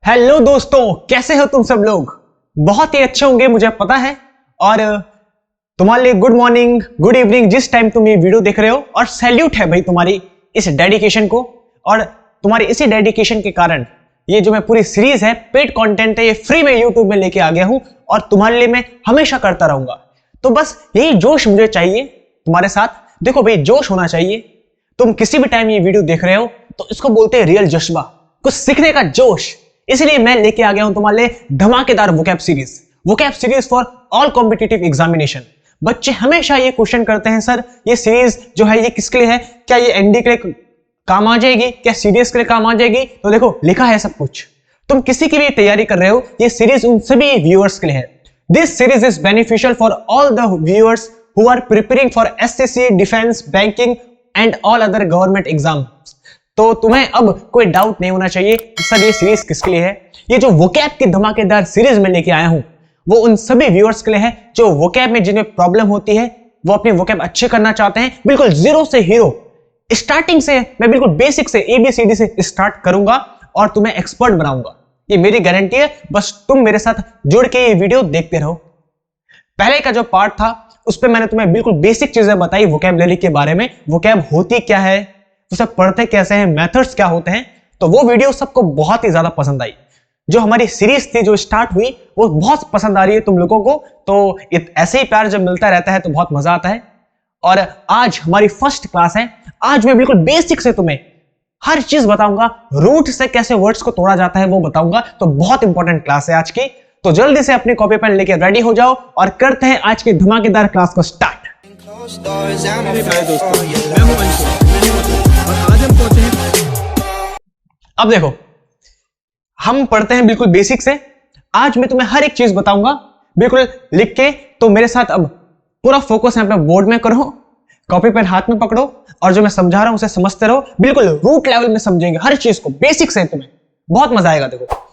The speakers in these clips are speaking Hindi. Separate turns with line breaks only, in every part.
हेलो दोस्तों, कैसे हो तुम सब लोग? बहुत ही अच्छे होंगे मुझे पता है। और तुम्हारे लिए गुड मॉर्निंग, गुड इवनिंग जिस टाइम तुम ये वीडियो देख रहे हो। और सैल्यूट है भाई तुम्हारी इस डेडिकेशन को। और तुम्हारी इसी डेडिकेशन के कारण ये जो मैं पूरी सीरीज है, पेड कंटेंट है, ये फ्री में यूट्यूब में लेके आ गया हूं और तुम्हारे लिए मैं हमेशा करता रहूंगा। तो बस यही जोश मुझे चाहिए तुम्हारे साथ। देखो भाई, जोश होना चाहिए। तुम किसी भी टाइम ये वीडियो देख रहे हो तो इसको बोलते हैं रियल जज्बा, कुछ सीखने का जोश। इसलिए मैं लेके आ गया हूं तुम्हारे लिए धमाकेदार vocab series for all competitive examination. बच्चे हमेशा ये क्वेश्चन करते हैं, सर ये सीरीज जो है ये किसके लिए है? क्या ये एनडी के लिए काम आ जाएगी? क्या सीडीएस के लिए काम आ जाएगी? तो देखो, लिखा है सब कुछ। तुम किसी की भी तैयारी कर रहे हो, ये सीरीज उन सभी व्यूअर्स के लिए है। This series is beneficial for all the viewers who are preparing for SSC, defence, banking and all other government exam. तो तुम्हें अब कोई डाउट नहीं होना चाहिए सर ये सीरीज किसके लिए है। ये जो वोकैब की धमाकेदार सीरीज में लेके आया हूं वो उन सभी व्यूअर्स के लिए है जो वोकैब में जिन्हें प्रॉब्लम होती है, वो अपने वोकैब अच्छे करना चाहते हैं। बिल्कुल जीरो से हीरो, स्टार्टिंग से मैं बिल्कुल बेसिक से ABCD से स्टार्ट करूंगा और तुम्हें एक्सपर्ट बनाऊंगा। ये मेरी गारंटी है। बस तुम मेरे साथ जुड़ के ये वीडियो देखते रहो। पहले का जो पार्ट था उस पर मैंने तुम्हें बिल्कुल बेसिक चीजें बताई वोकैबुलरी के बारे में, वोकैब होती क्या है, उसे पढ़ते कैसे हैं, मेथड्स क्या होते हैं। तो वो वीडियो सबको बहुत ही ज्यादा पसंद आई। जो हमारी सीरीज थी जो स्टार्ट हुई वो बहुत पसंद आ रही है तुम लोगों को। तो ऐसे ही प्यार जब मिलता रहता है तो बहुत मजा आता है। और आज हमारी फर्स्ट क्लास है। आज मैं बिल्कुल बेसिक से तुम्हें हर चीज बताऊंगा, रूट से कैसे वर्ड्स को तोड़ा जाता है वो बताऊंगा। तो बहुत इंपॉर्टेंट क्लास है आज की। तो जल्दी से अपनी कॉपी पेन लेके रेडी हो जाओ और करते हैं आज की धमाकेदार क्लास को स्टार्ट। अब देखो, हम पढ़ते हैं बिल्कुल बेसिक से। आज मैं तुम्हें हर एक चीज बताऊंगा बिल्कुल लिख के। तो मेरे साथ अब पूरा फोकस यहां पे बोर्ड में करो, कॉपी पेन हाथ में पकड़ो और जो मैं समझा रहा हूं उसे समझते रहो। बिल्कुल रूट लेवल में समझेंगे हर चीज को, बेसिक से। तुम्हें बहुत मजा आएगा। देखो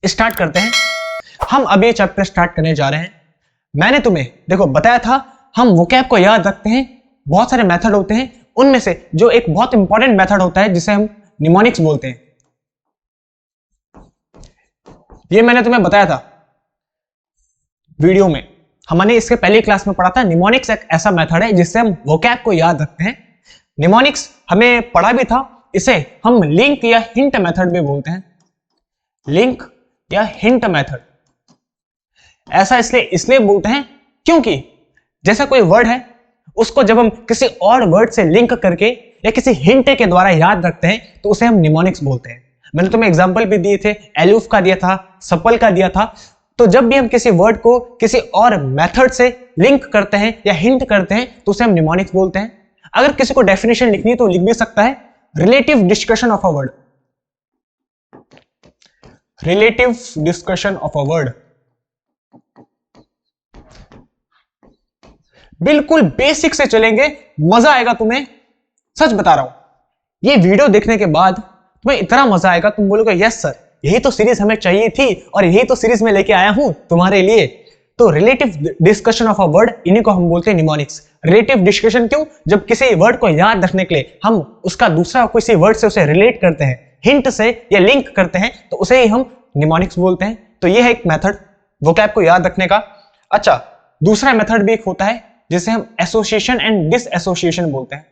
स्टार्ट करते हैं। हम अब ये चैप्टर स्टार्ट करने जा रहे हैं। मैंने तुम्हें देखो बताया था हम वोकैब को याद रखते हैं, बहुत सारे मेथड होते हैं। उनमें से जो एक बहुत इंपॉर्टेंट मेथड होता है जिसे हम निमोनिक्स बोलते हैं, ये मैंने तुम्हें बताया था वीडियो में। हमने इसके पहली क्लास में पढ़ा था। निमोनिक्स एक ऐसा मेथड है जिससे हम वोकैब को याद रखते हैं। निमोनिक्स हमें पढ़ा भी था। इसे हम लिंक या हिंट मेथड भी बोलते हैं। लिंक या हिंट मेथड ऐसा इसलिए बोलते हैं क्योंकि जैसा कोई वर्ड है उसको जब हम किसी और वर्ड से लिंक करके या किसी हिंट के द्वारा याद रखते हैं तो उसे हम निमोनिक्स बोलते हैं। मैंने तुम्हें एग्जांपल भी दिए थे, एलूफ का दिया था, सपल का दिया था। तो जब भी हम किसी वर्ड को किसी और मेथड से लिंक करते हैं या हिंट करते हैं तो उसे हम निमोनिक्स बोलते हैं। अगर किसी को डेफिनेशन लिखनी है तो लिख भी सकता है, relative discussion of a word. Relative discussion of a word. बिल्कुल बेसिक से चलेंगे, मजा आएगा तुम्हें, सच बता रहा हूं। ये वीडियो देखने के बाद तुम्हें इतना मजा आएगा, तुम बोलोगे यस सर, यही तो सीरीज हमें चाहिए थी और यही तो सीरीज में लेके आया हूं तुम्हारे लिए। तो relative discussion of a word, इन्हीं को हम बोलते हैं निमोनिक्स। रिलेटिव डिस्कशन क्यों? जब किसी वर्ड को याद रखने के लिए हम उसका दूसरा किसी वर्ड से उसे रिलेट करते हैं, हिंट से या लिंक करते हैं, तो उसे ही हम निमोनिक्स बोलते हैं। तो ये है एक मेथड वोकैब को याद रखने का। अच्छा, दूसरा मेथड भी एक होता है जिसे हम एसोसिएशन एंड डिसएसोसिएशन बोलते हैं।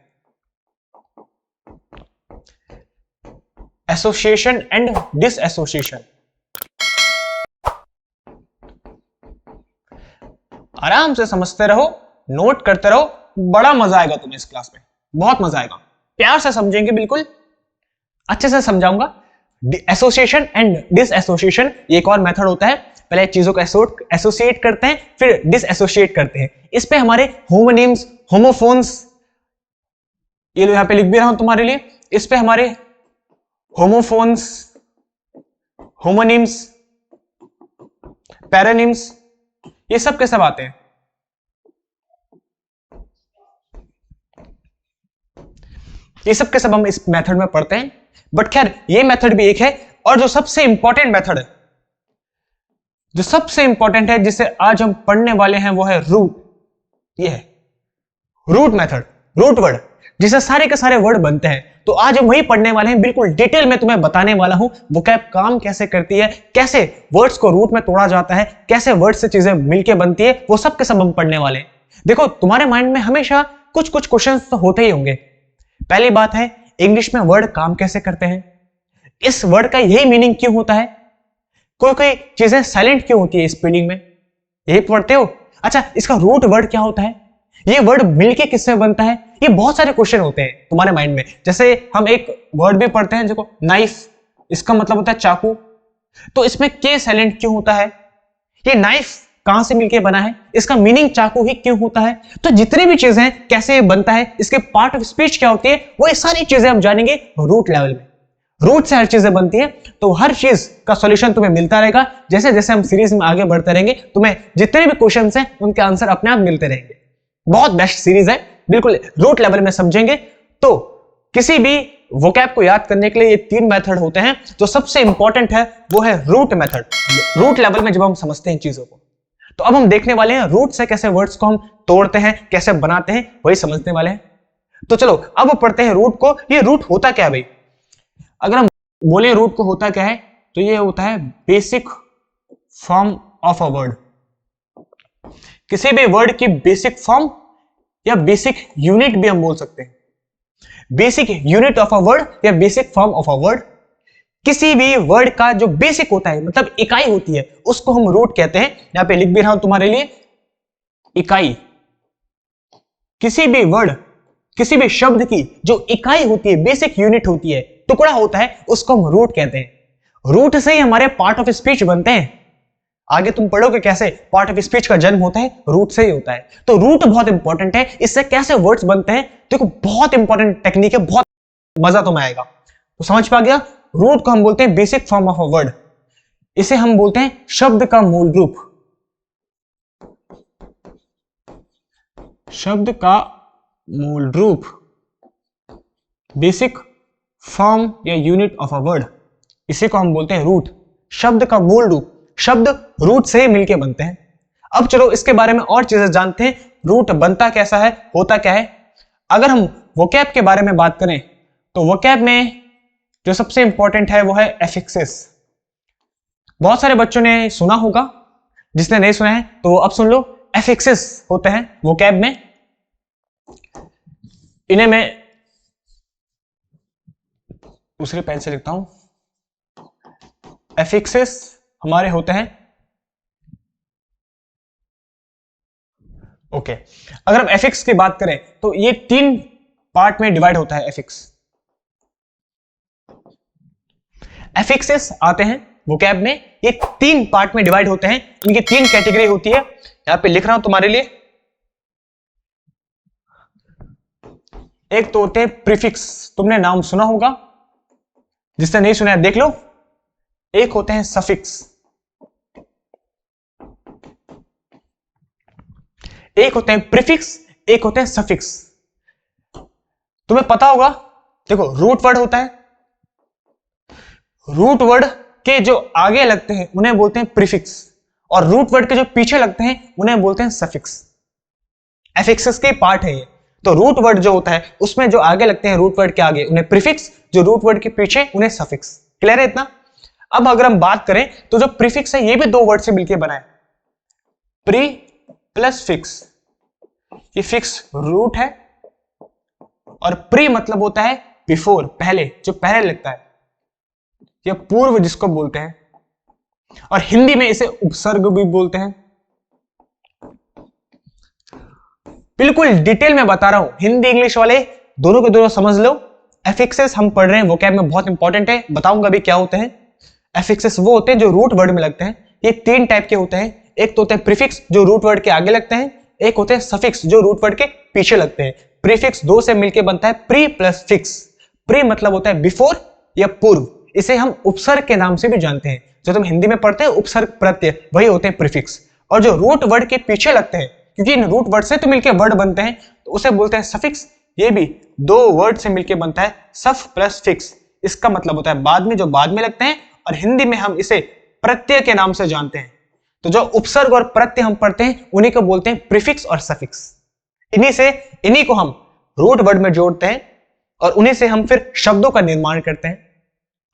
Association and dissociation. आराम से समझते रहो, नोट करते रहो, बड़ा मजा आएगा तुम्हें इस क्लास में, बहुत मजा आएगा। प्यार से समझेंगे, बिल्कुल अच्छे से समझाऊंगा। एसोसिएशन एंड डिसएसोसिएशन ये एक और मेथड होता है। पहले चीजों को एसोसिएट करते हैं, फिर डिसएसोसिएट करते हैं। इस पे हमारे होमोनिम्स, होमोफोन्स, ये लो यहां पे लिख भी रहा हूं तुम्हारे लिए। इस पे हमारे होमोफोन्स, होमोनिम्स, पैरानिम्स, ये सब के सब आते हैं। ये सब के सब हम इस मेथड में पढ़ते हैं। बट खैर ये मेथड भी एक है। और जो सबसे इंपॉर्टेंट मेथड है, जो सबसे इंपॉर्टेंट है, जिसे आज हम पढ़ने वाले हैं, वो है रूट। ये है रूट मेथड, रूट वर्ड, जिसे सारे के सारे वर्ड बनते हैं। तो आज हम वही पढ़ने वाले हैं, बिल्कुल डिटेल में तुम्हें बताने वाला हूं वोकैब काम कैसे करती है, कैसे वर्ड्स को रूट में तोड़ा जाता है, कैसे वर्ड्स से चीजें मिलके बनती है, वो सब के सब हम पढ़ने वाले हैं। देखो तुम्हारे माइंड में हमेशा कुछ कुछ क्वेश्चंस तो होते ही होंगे। पहली बात है, इंग्लिश में वर्ड काम कैसे करते हैं, इस वर्ड का यही मीनिंग क्यों होता है, कोई कोई चीजें साइलेंट क्यों होती है स्पेलिंग में, यही पढ़ते हो। अच्छा, इसका रूट वर्ड क्या होता है, ये वर्ड मिलके किससे बनता है, ये बहुत सारे क्वेश्चन होते हैं तुम्हारे माइंड में। जैसे हम एक वर्ड भी पढ़ते हैं देखो, नाइफ, इसका मतलब होता है चाकू, तो इसमें के साइलेंट क्यों होता है, ये नाइफ कहां से मिलके बना है, इसका मीनिंग चाकू ही क्यों होता है। तो जितनी भी चीजें हैं, कैसे बनता है, इसके पार्ट ऑफ स्पीच क्या होती है, वो ये सारी चीजें हम जानेंगे रूट लेवल में। रूट से हर चीजें बनती है, तो हर चीज का सॉल्यूशन तुम्हें मिलता रहेगा। जैसे जैसे हम सीरीज में आगे बढ़ते रहेंगे, तुम्हें जितने भी क्वेश्चंस हैं उनके आंसर अपने आप मिलते रहेंगे। बहुत बेस्ट सीरीज है, बिल्कुल रूट लेवल में समझेंगे। तो किसी भी वोकैब को याद करने के लिए ये 3 मेथड होते हैं। जो सबसे इंपॉर्टेंट है वो है रूट मेथड, रूट लेवल में जब हम समझते हैं चीजों को। तो अब हम देखने वाले हैं रूट से कैसे वर्ड्स को हम तोड़ते हैं, कैसे बनाते हैं, वही समझने वाले हैं। तो चलो अब पढ़ते हैं रूट को। ये रूट होता क्या है भाई, अगर हम बोले रूट को होता क्या है, तो ये होता है basic form of a word. किसी भी वर्ड की बेसिक फॉर्म या बेसिक यूनिट भी हम बोल सकते हैं। Basic unit of a word या basic form of a word, किसी भी वर्ड का जो बेसिक होता है, मतलब इकाई होती है, उसको हम रूट कहते हैं। यहां पे लिख भी रहा हूं तुम्हारे लिए, इकाई। किसी भी वर्ड, किसी भी शब्द की जो इकाई होती है, बेसिक यूनिट होती है, टुकड़ा होता है, उसको हम रूट कहते हैं। रूट से ही हमारे पार्ट ऑफ स्पीच बनते हैं। आगे तुम पढ़ोगे कैसे पार्ट ऑफ स्पीच का जन्म होता है, रूट से ही होता है। तो रूट बहुत इंपॉर्टेंट है, इससे कैसे वर्ड्स बनते हैं, देखो बहुत इंपॉर्टेंट टेक्निक है, बहुत मजा तुम्हें आएगा। तो समझ पा गया, रूट को हम बोलते हैं basic form of a word, इसे हम बोलते हैं शब्द का मूल रूप। शब्द का मूल रूप, बेसिक फॉर्म या यूनिट ऑफ अ वर्ड, इसी को हम बोलते हैं रूट। शब्द का मूल रूप, शब्द रूट से ही मिलके बनते हैं। अब चलो इसके बारे में और चीजें जानते हैं, रूट बनता कैसा है, होता क्या है। अगर हम वोकैब के बारे में बात करें, तो वोकैब में जो सबसे इंपॉर्टेंट है वो है एफिक्सेस। बहुत सारे बच्चों ने सुना होगा, जिसने नहीं सुना है तो अब सुन लो। एफिक्सेस होते हैं वोकैब में, इन्हें मैं दूसरी पेन से लिखता हूं। एफिक्सेस हमारे होते हैं, ओके। अगर हम एफिक्स की बात करें तो ये 3 पार्ट में डिवाइड होता है एफिक्स। एफिक्सेस आते हैं वोकैब में, ये 3 पार्ट में डिवाइड होते हैं, इनकी 3 कैटेगरी होती है। यहां पे लिख रहा हूं तुम्हारे लिए। एक तो होते हैं प्रीफिक्स, तुमने नाम सुना होगा, जिसने नहीं सुना है देख लो। एक होते हैं सफिक्स, एक होते हैं प्रीफिक्स, एक होते हैं सफिक्स। तुम्हें पता होगा, देखो रूट वर्ड होता है, रूट वर्ड के जो आगे लगते हैं उन्हें बोलते हैं प्रीफिक्स, और रूट वर्ड के जो पीछे लगते हैं उन्हें बोलते हैं सफिक्स। एफिक्सेस के पार्ट है ये। तो रूट वर्ड जो होता है उसमें जो आगे लगते हैं रूट वर्ड के आगे उन्हें प्रीफिक्स, जो रूट वर्ड के पीछे उन्हें सफिक्स। क्लियर है इतना। अब अगर हम बात करें तो जो प्रीफिक्स है ये भी 2 वर्ड से मिलकर बना है, प्री प्लस फिक्स। ये फिक्स रूट है और प्री मतलब होता है बिफोर, पहले, जो पहले लगता है, या पूर्व जिसको बोलते हैं, और हिंदी में इसे उपसर्ग भी बोलते हैं। बिल्कुल डिटेल में बता रहा हूं, हिंदी इंग्लिश वाले दोनों के दोनों समझ लो। एफिक्सेस हम पढ़ रहे हैं वोकैब में, बहुत इंपॉर्टेंट है, बताऊंगा भी क्या होते हैं। एफिक्सेस वो होते हैं जो रूट वर्ड में लगते हैं। ये 3 टाइप के होते हैं, एक तो होते हैं प्रीफिक्स जो रूट वर्ड के आगे लगते हैं, एक होते हैं सफिक्स जो रूट वर्ड के पीछे लगते हैं। प्रीफिक्स 2 से मिलकर बनता है प्री प्लस फिक्स। प्री मतलब होता है बिफोर या पूर्व, इसे हम उपसर्ग के नाम से भी जानते हैं। जो तुम हिंदी में पढ़ते हैं उपसर्ग प्रत्यय, वही होते हैं प्रीफिक्स। और जो रूट वर्ड के पीछे लगते हैं, क्योंकि इन रूट वर्ड से तो मिलकर वर्ड बनते हैं, तो उसे बोलते हैं सफिक्स। ये भी 2 वर्ड से मिलकर बनता है, सफ प्लस फिक्स। इसका मतलब होता है बाद में, जो बाद में लगते हैं, और हिंदी में हम इसे प्रत्यय के नाम से जानते हैं। तो जो उपसर्ग और प्रत्यय हम पढ़ते हैं उन्हीं को बोलते हैं प्रीफिक्स और सफिक्स। इन्हीं को हम रूट वर्ड में जोड़ते हैं। और उन्हीं से हम फिर शब्दों का निर्माण करते हैं।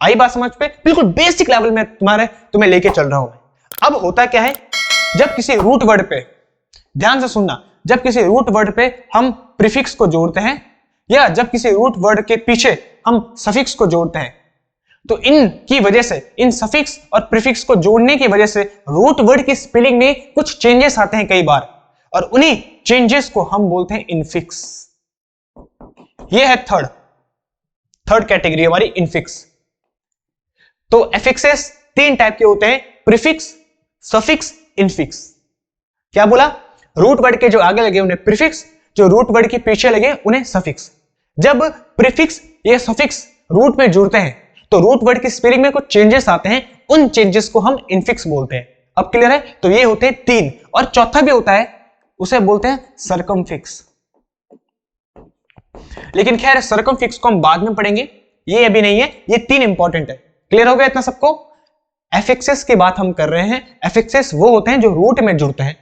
आई बात समझ पे? बिल्कुल बेसिक लेवल में तुम्हें लेके चल रहा हूं मैं। अब होता क्या है, जब किसी रूट वर्ड पे, ध्यान से सुनना, जब किसी रूट वर्ड पे हम प्रीफिक्स को जोड़ते हैं या जब किसी रूट वर्ड के पीछे हम सफिक्स को जोड़ते हैं, तो इनकी वजह से, इन सफिक्स और प्रीफिक्स को जोड़ने की वजह से रूट वर्ड की स्पेलिंग में कुछ चेंजेस आते हैं कई बार, और उन्हीं चेंजेस को हम बोलते हैं इनफिक्स। ये है थर्ड कैटेगरी हमारी, इनफिक्स। तो एफिक्सेस 3 टाइप के होते हैं, प्रीफिक्स, सफिक्स, इनफिक्स। क्या बोला? रूट वर्ड के जो आगे लगे उन्हें प्रीफिक्स, जो रूट वर्ड के पीछे लगे उन्हें सफिक्स। जब प्रीफिक्स या सफिक्स रूट में जुड़ते हैं तो रूट वर्ड की स्पेलिंग में कुछ चेंजेस आते हैं, उन चेंजेस को हम इनफिक्स बोलते हैं। अब क्लियर है? तो ये होते हैं 3, और चौथा भी होता है, उसे बोलते हैं सरकमफिक्स। लेकिन खैर सरकमफिक्स को हम बाद में पढ़ेंगे, ये अभी नहीं है, ये 3 इंपॉर्टेंट है। क्लियर हो गया इतना सबको? एफिक्सेस की बात हम कर रहे हैं। एफिक्सेस वो होते हैं जो रूट में जुड़ते हैं,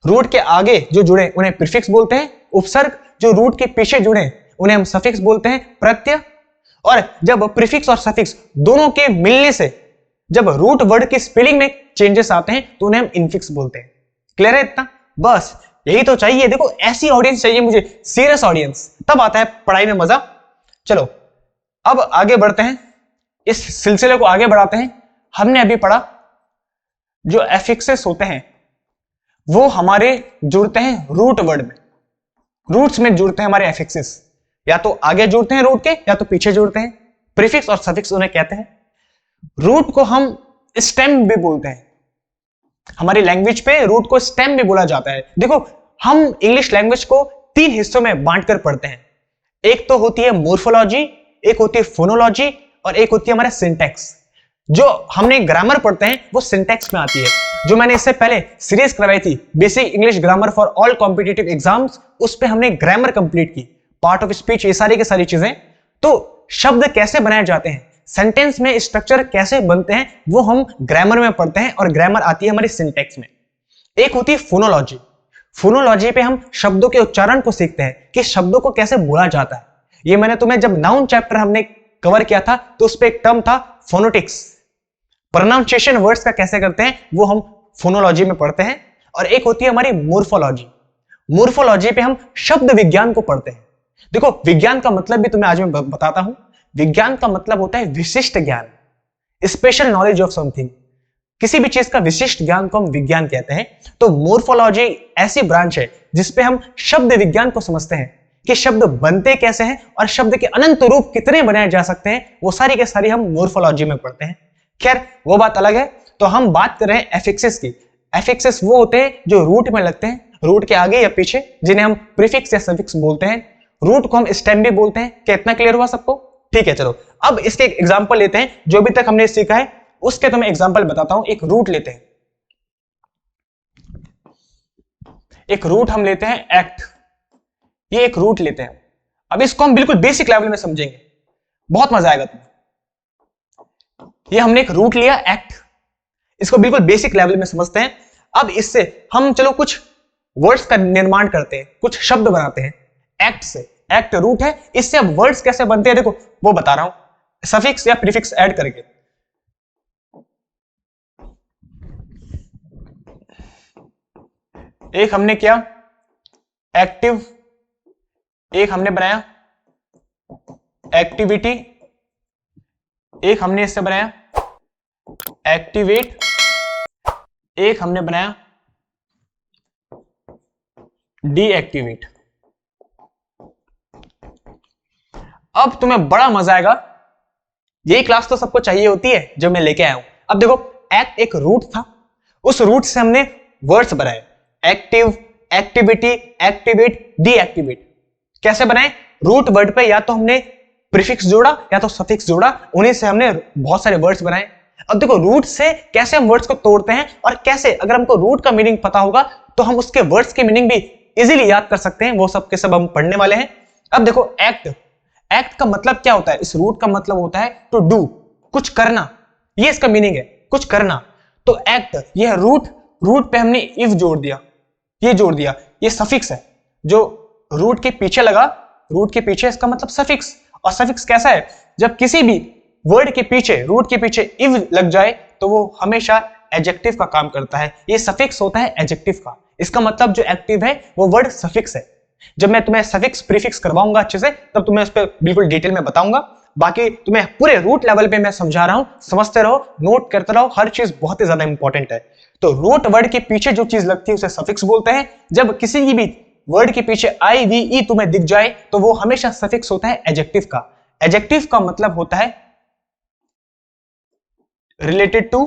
रूट के आगे जो जुड़े उन्हें प्रीफिक्स बोलते हैं। उपसर्ग जो रूट के पीछे जुड़े उन्हें हम सफिक्स बोलते हैं, प्रत्यय। और जब प्रीफिक्स और सफिक्स दोनों के मिलने से जब रूट वर्ड की स्पेलिंग में चेंजेस आते हैं तो उन्हें हम इनफिक्स बोलते हैं। क्लियर है इतना? बस यही तो चाहिए। देखो ऐसी ऑडियंस चाहिए मुझे, सीरियस ऑडियंस, तब आता है पढ़ाई में मजा। चलो अब आगे बढ़ते हैं, इस सिलसिले को आगे बढ़ाते हैं। हमने अभी पढ़ा जो एफिक्सेस होते हैं वो हमारे जुड़ते हैं रूट वर्ड में, रूट्स में जुड़ते हैं हमारे एफिक्सेस, या तो आगे जुड़ते हैं रूट के या तो पीछे जुड़ते हैं। प्रीफिक्स और सफिक्स उन्हें कहते हैं। रूट को हम स्टेम भी बोलते हैं, हमारी लैंग्वेज पे रूट को स्टेम भी बोला जाता है। देखो हम इंग्लिश लैंग्वेज को 3 हिस्सों में बांटकर पढ़ते हैं। एक तो होती है मोर्फोलॉजी, एक होती है फोनोलॉजी, और एक होती है हमारा सिंटैक्स। जो हमने ग्रामर पढ़ते हैं वो सिंटैक्स में आती है। जो मैंने इससे पहले सीरीज करवाई थी, basic English grammar for all competitive exams, उस पे हमने ग्रामर कंप्लीट की, पार्ट ऑफ स्पीच, ये सारी की सारी चीजें। तो शब्द कैसे बनाए जाते हैं, सेंटेंस में स्ट्रक्चर कैसे बनते हैं, वो हम ग्रामर में पढ़ते हैं, और ग्रामर आती है हमारी सिंटैक्स में। एक होती है फोनोलॉजी। फोनोलॉजी पे हम शब्दों के उच्चारण को सीखते हैं कि शब्दों को कैसे बोला जाता है। ये मैंने तुम्हें जब नाउन चैप्टर हमने कवर किया था तो उस पर एक टर्म था फोनोटिक्स, प्रोनाउंसिएशन वर्ड्स का कैसे करते हैं वो हम फोनोलॉजी में पढ़ते हैं। और एक होती है हमारी मोर्फोलॉजी। मोर्फोलॉजी पे हम शब्द विज्ञान को पढ़ते हैं। देखो विज्ञान का मतलब भी तुम्हें आज मैं बताता हूं। विज्ञान का मतलब होता है विशिष्ट ज्ञान, स्पेशल नॉलेज ऑफ समथिंग। किसी भी चीज का विशिष्ट ज्ञान को हम विज्ञान कहते हैं। तो मोर्फोलॉजी ऐसी ब्रांच है जिसपे हम शब्द विज्ञान को समझते हैं कि शब्द बनते कैसे हैं और शब्द के अनंत रूप कितने बनाए जा सकते हैं, वो सारी के सारी हम मोर्फोलॉजी में पढ़ते हैं। खैर वो बात अलग है। तो हम बात कर रहे हैं एफिक्सेस की। एफिक्सेस वो होते हैं जो रूट में लगते हैं, रूट के आगे या पीछे, जिन्हें हम प्रीफिक्स या सफिक्स बोलते हैं। रूट को हम स्टेम भी बोलते हैं। क्या इतना क्लियर हुआ सबको? ठीक है, चलो अब इसके एक एग्जांपल लेते हैं। जो भी तक हमने सीखा है उसके तो मैं एग्जांपल बताता हूं। एक रूट लेते हैं, एक रूट हम लेते हैं एक्ट। ये एक रूट लेते हैं। अब इसको हम बिल्कुल बेसिक लेवल में समझेंगे, बहुत मजा आएगा तुम्हें। ये हमने एक रूट लिया एक्ट, इसको बिल्कुल बेसिक लेवल में समझते हैं। अब इससे हम चलो कुछ वर्ड्स का निर्माण करते हैं, कुछ शब्द बनाते हैं एक्ट से। एक्ट रूट है, इससे अब वर्ड्स कैसे बनते हैं देखो वो बता रहा हूं, सफिक्स या प्रीफिक्स ऐड करके। एक हमने किया एक्टिव, एक हमने बनाया एक्टिविटी, एक हमने इससे बनाया एक्टिवेट, एक हमने बनाया डीएक्टिवेट। अब तुम्हें बड़ा मजा आएगा। यही क्लास तो सबको चाहिए होती है जो मैं लेके आया हूं। अब देखो एक्ट एक रूट था, उस रूट से हमने वर्ड्स बनाए एक्टिव, एक्टिविटी, एक्टिवेट, डीएक्टिवेट। कैसे बनाए? रूट वर्ड पे या तो हमने प्रीफिक्स जोड़ा या तो सफिक्स जोड़ा, उन्हीं से हमने बहुत सारे वर्ड्स बनाए। अब देखो रूट से कैसे हम वर्ड्स को तोड़ते हैं और कैसे, अगर हमको रूट का मीनिंग पता होगा तो हम उसके वर्ड्स की मीनिंग भी इजीली याद कर सकते हैं। वो सब के सब हम पढ़ने वाले हैं। अब देखो एक्ट, एक्ट का मतलब क्या होता है? इस रूट का मतलब होता है टू डू, कुछ करना। ये इसका मीनिंग है, कुछ करना। तो एक्ट, ये रूट, रूट पे हमने इफ जोड़ दिया, ये जोड़ दिया, ये सफिक्स है जो रूट के पीछे लगा। रूट के पीछे इसका मतलब सफिक्स, और सफिक्स कैसा है, जब किसी भी वर्ड के पीछे, रूट के पीछे इव लग जाए तो वो हमेशा एडजेक्टिव का काम करता है। ये सफिक्स होता है एडजेक्टिव का। इसका मतलब जो एक्टिव है वो वर्ड सफिक्स है। जब मैं तुम्हें सफिक्स प्रीफिक्स करवाऊंगा अच्छे से, तब तुम्हें उस पर बिल्कुल डिटेल में बताऊंगा। बाकी तुम्हें पूरे रूट लेवल पे मैं समझा रहा हूं, समझते रहो, नोट करते रहो, हर चीज बहुत ही ज्यादा इंपॉर्टेंट है। तो रूट वर्ड के पीछे जो चीज लगती है उसे सफिक्स बोलते हैं। जब किसी भी वर्ड के पीछे आई वी ई तुम्हें दिख जाए तो वो हमेशा सफिक्स होता है एडजेक्टिव का। एडजेक्टिव का मतलब होता है रिलेटेड टू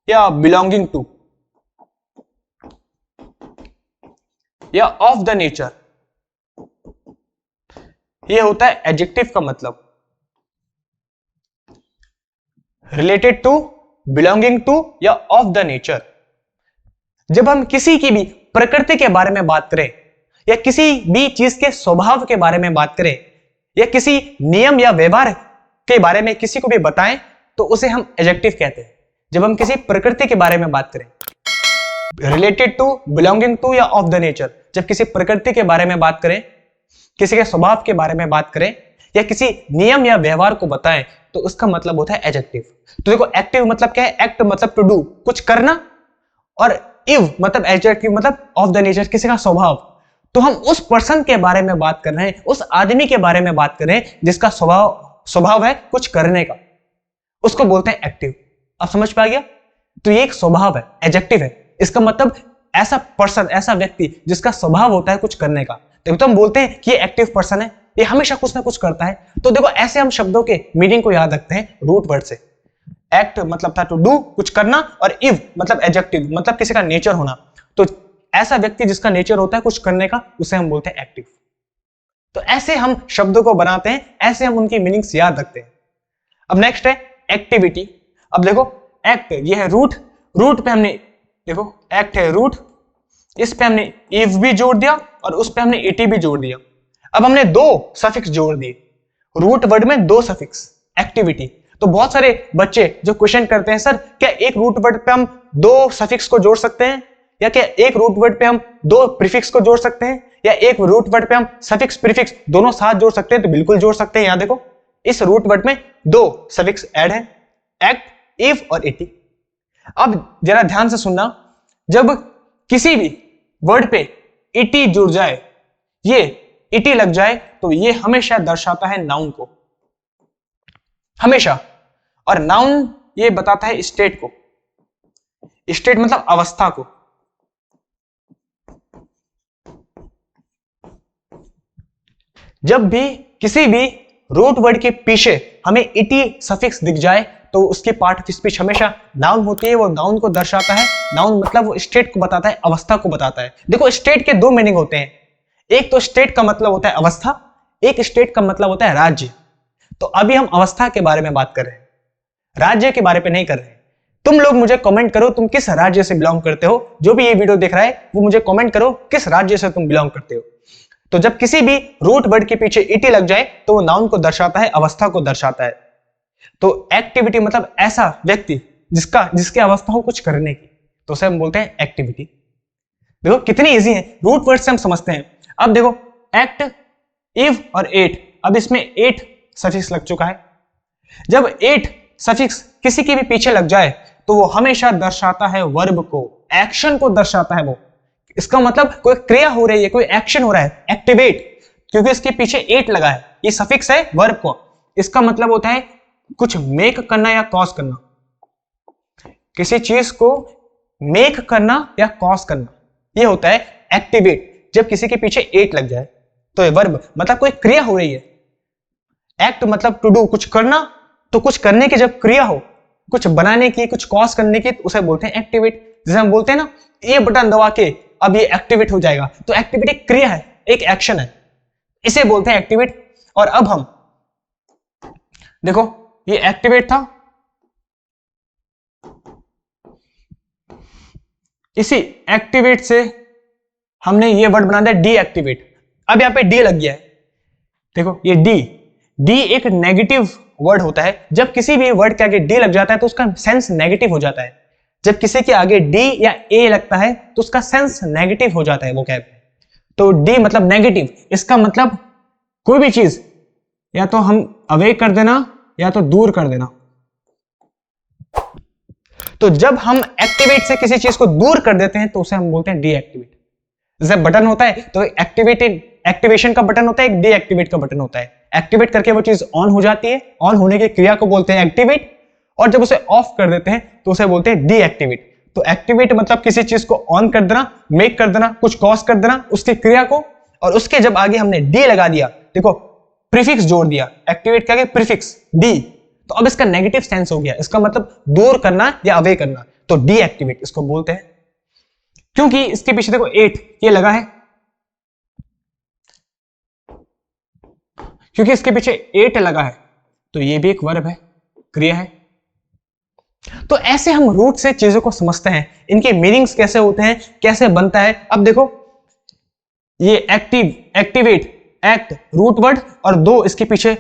या बिलोंगिंग टू या ऑफ द नेचर, ये होता है एडजेक्टिव का मतलब। रिलेटेड टू, बिलोंगिंग टू या ऑफ द नेचर। जब हम किसी की भी प्रकृति के बारे में बात करें या किसी भी चीज के स्वभाव के बारे में बात करें या किसी नियम या व्यवहार के बारे में किसी को भी बताएं तो उसे हम एडजेक्टिव कहते हैं। जब हम किसी प्रकृति के बारे में बात करें, रिलेटेड टू, बिलोंगिंग टू या ऑफ द नेचर, जब किसी प्रकृति के बारे में बात करें, किसी के स्वभाव के बारे में बात करें या किसी नियम या व्यवहार को बताएं तो उसका मतलब होता है एडजेक्टिव। तो देखो एक्टिव मतलब क्या है, एक्ट मतलब टू डू, कुछ करना, और इव मतलब एडजेक्टिव मतलब ऑफ द नेचर, किसी का स्वभाव। तो हम उस पर्सन के बारे में बात कर रहे हैं, उस आदमी के बारे में बात कर रहे हैं जिसका स्वभाव है कुछ करने का, उसको बोलते हैं एक्टिव। अब समझ पा गया? तो ये एक स्वभाव है, एडजेक्टिव है। इसका मतलब ऐसा पर्सन, ऐसा व्यक्ति जिसका स्वभाव होता है कुछ करने का, तो हम बोलते हैं कि ये एक्टिव पर्सन है, ये हमेशा कुछ ना कुछ करता है। तो देखो ऐसे हम शब्दों के मीनिंग को याद रखते हैं रूट वर्ड से। एक्ट मतलब था टू डू, कुछ करना, और इव मतलब एडजेक्टिव मतलब किसी का नेचर होना। तो ऐसा व्यक्ति जिसका नेचर होता है कुछ करने का, उसे हम बोलते हैं एक्टिव। तो ऐसे हम शब्दों को बनाते हैं, ऐसे हम उनकी मीनिंग्स याद रखते हैं। अब नेक्स्ट है एक्टिविटी। अब देखो एक्ट, ये है रूट, रूट पे हमने देखो एक्ट है रूट, इस पे हमने इव भी जोड़ दिया और उस पे हमने इटी भी जोड़ दिया। अब हमने दो सफिक्स जोड़ दिए रूट वर्ड में, दो सफिक्स एक्टिविटी। तो बहुत सारे बच्चे जो क्वेश्चन करते हैं, सर क्या एक रूट वर्ड पे हम दो सफिक्स को जोड़ सकते हैं, या क्या एक रूट वर्ड पे हम दो प्रीफिक्स को जोड़ सकते हैं, या एक रूट वर्ड पे हम सफिक्स प्रीफिक्स दोनों साथ जोड़ सकते हैं? तो बिल्कुल जोड़ सकते हैं। यहां देखो इस रूट वर्ड में दो सफिक्स ऐड है, एक्ट, इव और इटी। अब जरा ध्यान से सुनना, जब किसी भी वर्ड पे इटी जुड़ जाए, ये इटी लग जाए, तो ये हमेशा दर्शाता है नाउन को, हमेशा। और नाउन ये बताता है स्टेट को, स्टेट मतलब अवस्था को। जब भी किसी भी रूट वर्ड के पीछे हमें इटी सफिक्स दिख जाए तो उसकी पार्ट ऑफ स्पीच हमेशा नाउन होती है, वो नाउन को दर्शाता है। नाउन मतलब वो स्टेट को बताता है, अवस्था को बताता है। देखो स्टेट के दो मीनिंग होते हैं, एक तो स्टेट का मतलब होता है अवस्था, एक स्टेट का मतलब होता है राज्य। तो अभी हम अवस्था के बारे में बात कर रहे हैं, राज्य के बारे में नहीं कर रहे हैं। तुम लोग मुझे कमेंट करो तुम किस राज्य से बिलोंग करते हो, जो भी ये वीडियो देख रहा है वो मुझे कमेंट करो किस राज्य से तुम बिलोंग करते हो। तो जब किसी भी रूट वर्ड के पीछे इटी लग जाए तो वो नाउन को दर्शाता है, अवस्था को दर्शाता है। तो एक्टिविटी मतलब ऐसा व्यक्ति जिसकी अवस्था हो कुछ करने की, तो उसे हम बोलते हैं एक्टिविटी। देखो कितनी इजी है, रूट वर्ड से हम समझते हैं। अब देखो एक्ट, इव और एट, अब इसमें एट सफिक्स लग चुका है। जब एट सफिक्स किसी के भी पीछे लग जाए तो वो हमेशा दर्शाता है वर्ब को, एक्शन को दर्शाता है वो। इसका मतलब कोई क्रिया हो रही है, कोई एक्शन हो रहा है, एक्टिवेट, क्योंकि इसके पीछे एट लगा है, ये सफिक्स है वर्ब को। इसका मतलब होता है कुछ मेक करना या कॉज करना, किसी चीज को मेक करना या कॉज करना, ये होता है एक्टिवेट। जब किसी के पीछे एट लग जाए तो ये वर्ब मतलब कोई क्रिया हो रही है। एक्ट मतलब टू डू, कुछ करना, तो कुछ करने की जब क्रिया हो, कुछ बनाने की, कुछ कॉज करने की, तो उसे बोलते हैं एक्टिवेट। जैसे हम बोलते हैं ना ये बटन दबा के अब ये एक्टिवेट हो जाएगा, तो एक्टिवेट एक क्रिया है, एक एक्शन है, इसे बोलते हैं एक्टिवेट। और अब हम देखो ये एक्टिवेट था, इसी एक्टिवेट से हमने ये वर्ड बना दिया डीएक्टिवेट। अब यहां पे डी लग गया है, देखो ये डी एक नेगेटिव वर्ड होता है। जब किसी भी वर्ड के आगे डी लग जाता है तो उसका सेंस नेगेटिव हो जाता है। जब किसी के आगे डी या ए लगता है तो उसका सेंस नेगेटिव हो जाता है वो कैब। तो डी मतलब नेगेटिव, इसका मतलब कोई भी चीज या तो हम अवे कर देना या तो दूर कर देना। तो जब हम एक्टिवेट से किसी चीज को दूर कर देते हैं तो उसे हम बोलते हैं डीएक्टिवेट। जैसे बटन होता है तो एक्टिवेशन का बटन होता है, एक डीएक्टिवेट का बटन होता है। एक्टिवेट करके वो चीज ऑन हो जाती है, ऑन होने की क्रिया को बोलते हैं एक्टिवेट, और जब उसे ऑफ कर देते हैं तो उसे बोलते हैं डीएक्टिवेट। तो एक्टिवेट मतलब किसी चीज को ऑन कर देना, मेक कर देना, कुछ कॉज कर देना उसकी क्रिया को, और उसके जब आगे हमने डी लगा दिया, देखो प्रीफिक्स जोड़ दिया, एक्टिवेट क्या प्रीफिक्स डी, तो अब इसका नेगेटिव सेंस हो गया, इसका मतलब दूर करना या अवे करना, तो डीएक्टिवेट इसको बोलते हैं। क्योंकि इसके पीछे देखो 8 ये लगा है, क्योंकि इसके पीछे 8 लगा है तो ये भी एक वर्ब है, क्रिया है। तो ऐसे हम रूट से चीजों को समझते हैं, इनके मीनिंग्स कैसे होते हैं, कैसे बनता है। अब देखो ये एक्टिवेट, एक्ट रूट वर्ड, और 2 इसके पीछे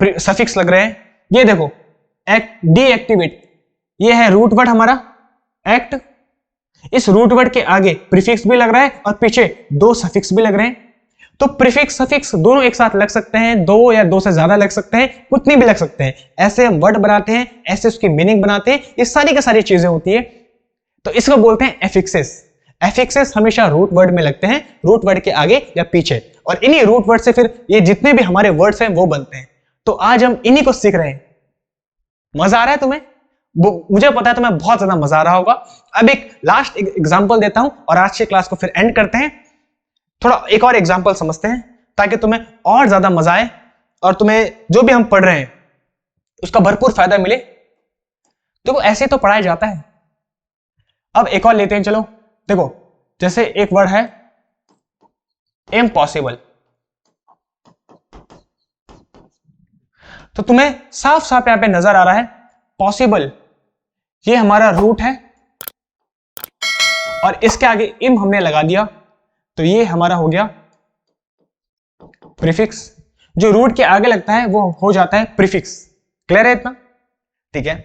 सफिक्स लग रहे हैं। ये देखो डीएक्टिवेट, ये है रूट वर्ड हमारा एक्ट, इस रूट वर्ड के आगे प्रीफिक्स भी लग रहा है और पीछे 2 सफिक्स भी लग रहे हैं। तो प्रीफिक्स सफिक्स दोनों एक साथ लग सकते हैं, 2 या 2 से ज्यादा लग सकते हैं, कितनी भी लग सकते हैं। ऐसे हम वर्ड बनाते हैं, ऐसे उसकी मीनिंग बनाते हैं, ये सारी की सारी चीजें होती है। तो इसको बोलते हैं एफिक्सेस। एफिक्सेस हमेशा रूट वर्ड में लगते हैं, रूट वर्ड के आगे या पीछे, और इन्हीं रूट वर्ड से फिर ये जितने भी हमारे वर्ड्स हैं वो बनते हैं। तो आज हम इन्हीं को सीख रहे हैं। मजा आ रहा है तुम्हें? मुझे पता है तुम्हें बहुत ज्यादा मजा आ रहा होगा। अब एक लास्ट एग्जांपल देता हूं और आज की क्लास को फिर एंड करते हैं। थोड़ा एक और एग्जांपल समझते हैं ताकि तुम्हें और ज्यादा मजा आए और तुम्हें जो भी हम पढ़ रहे हैं उसका भरपूर फायदा मिले। देखो ऐसे तो पढ़ाया जाता है। अब एक और लेते हैं, चलो देखो जैसे एक वर्ड है इम्पॉसिबल, तो तुम्हें साफ साफ यहां पे नजर आ रहा है पॉसिबल, ये हमारा रूट है और इसके आगे इम हमने लगा दिया, तो ये हमारा हो गया प्रीफिक्स। जो रूट के आगे लगता है वो हो जाता है प्रीफिक्स। क्लियर है इतना? ठीक है,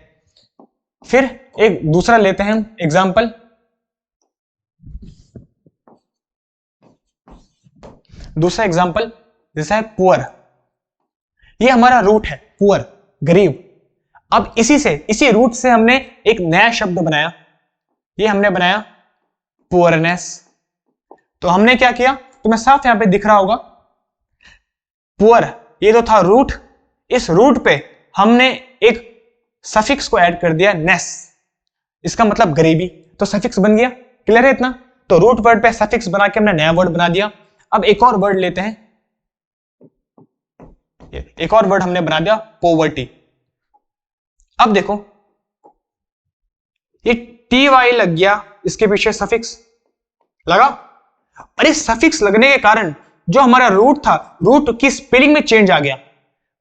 फिर एक दूसरा लेते हैं हम एग्जाम्पल। दूसरा एग्जाम्पल जैसा है पुअर, ये हमारा रूट है पुअर, गरीब। अब इसी रूट से हमने एक नया शब्द बनाया, ये हमने बनाया पुअरनेस। तो हमने क्या किया, तुम्हें साफ यहां पे दिख रहा होगा पुअर, ये तो था रूट, इस रूट पे हमने एक सफिक्स को ऐड कर दिया नेस, इसका मतलब गरीबी, तो सफिक्स बन गया। क्लियर है इतना? तो रूट वर्ड पे सफिक्स बना के हमने नया वर्ड बना दिया। अब एक और वर्ड लेते हैं, एक और वर्ड हमने बना दिया पॉवर्टी। अब देखो ये टी वाई लग गया, इसके पीछे सफिक्स लगा, और इस सफिक्स लगने के कारण जो हमारा रूट था, रूट की स्पेलिंग में चेंज आ गया।